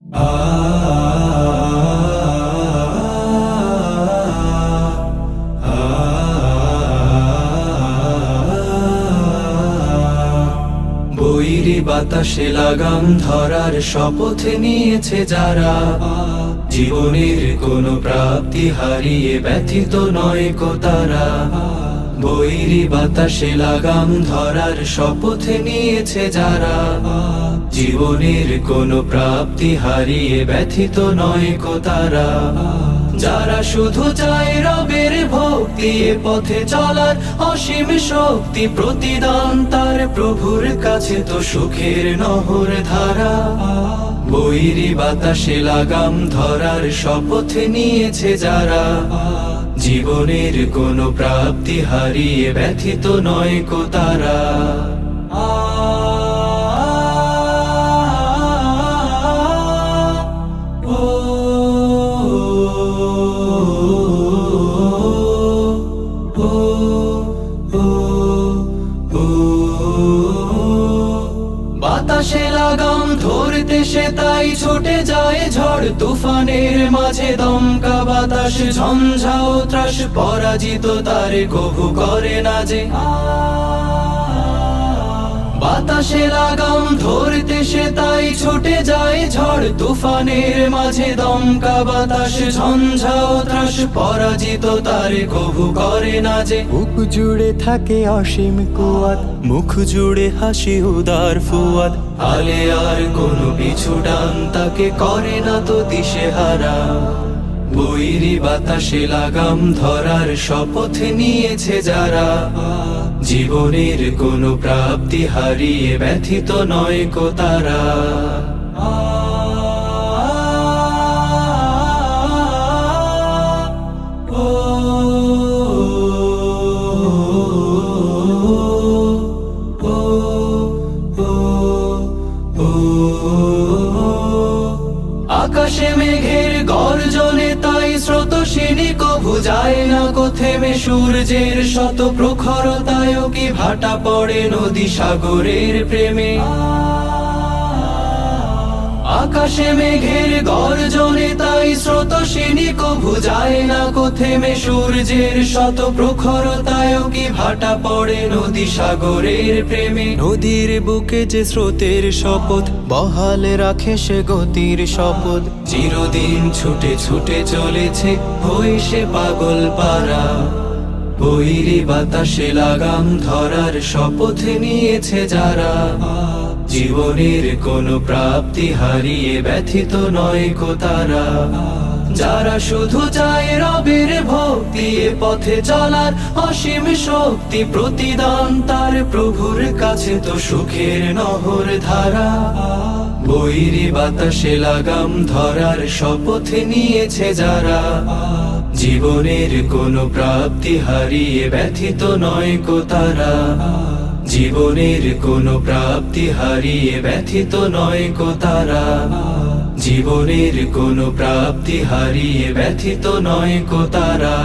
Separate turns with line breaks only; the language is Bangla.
বৈরী বাতাসে লাগাম ধরার শপথ নিয়েছে যারা, জীবনের কোনো প্রাপ্তি হারিয়ে ব্যথিত নয় কো তারা। বৈরী বাতাসে লাগাম ধরার শপথ নিয়েছে যারা, জীবনের কোনো প্রাপ্তি হারিয়ে ব্যথিত নয় কো তারা। যারা শুধু চায় রবের ভক্তি, এ পথে চলার অসীম শক্তি, প্রতিদান তার প্রভুর কাছে তো সুখের নহর ধারা। বৈরী বাতাসে লাগাম ধরার শপথ নিয়েছে যারা, জীবনের কোনো প্রাপ্তি হারিয়ে ব্যথিত নয় কো তারা। বাতাসে লাগাম ধরতে সে তাই ছুটে যায় ঝড় তুফানের মাঝে, দমকা বাতাস ঝঞ্ঝাও ত্রাস, পরাজিত তারে কভু করে না যে। বাতাসে লাগাম ধরতে সে তাই ছুটে যায় ঝড় তুফানের মাঝে, দমকা বাতাস ঝঞ্ঝাও ত্রাস, পরাজিত তারে কভু করে না যে।
বুক জুড়ে থাকে অসীম কুয়াত, মুখ জুড়ে হাসি উদার ফুয়াদ,
আলে আর কোনো পিছু ডান তাকে করে না তো দিশেহারা। বৈরী বাতাসে লাগাম ধরার শপথ নিয়েছে যারা, জীবনের কোনো প্রাপ্তি হারিয়ে ব্যথিত নয় কো তারা। আকাশে মেঘের গর্জনে তাই স্রোতস্বিনী কভু যায় না কো থেমে, সূর্যের শত প্রখরতায়ও কি ভাটা পড়ে নদী সাগরের প্রেমে। আকাশে মেঘের গর্জনে তাই স্রোতস্বিনী কভু যায় না কো থেমে, সূর্যের শত প্রখরতায়ও কি ভাটা পড়ে নদী সাগরের প্রেমে।
নদীর বুকে যে স্রোতের শপথ, বহাল রাখে সে গতির শপথ,
চিরদিন ছুটে ছুটে চলেছে হই সে পাগল পারা। বৈরী বাতাসে লাগাম ধরার শপথ নিয়েছে যারা, জীবনের কোনো প্রাপ্তি হারিয়ে ব্যথিত নয় কো তারা। যারা শুধু চায় রবের ভক্তি, এ পথে চলার অসীম শক্তি, প্রতিদান তার প্রভুর কাছে তো সুখের নহর ধারা। বৈরী বাতাসে লাগাম ধরার শপথ নিয়েছে যারা, জীবনের কোনো প্রাপ্তি হারিয়ে ব্যথিত নয় কো তারা। জীবনের কোনো প্রাপ্তি হারিয়ে ব্যথিত নয় কো তারা। জীবনের কোনো প্রাপ্তি হারিয়ে ব্যথিত নয় কো তারা।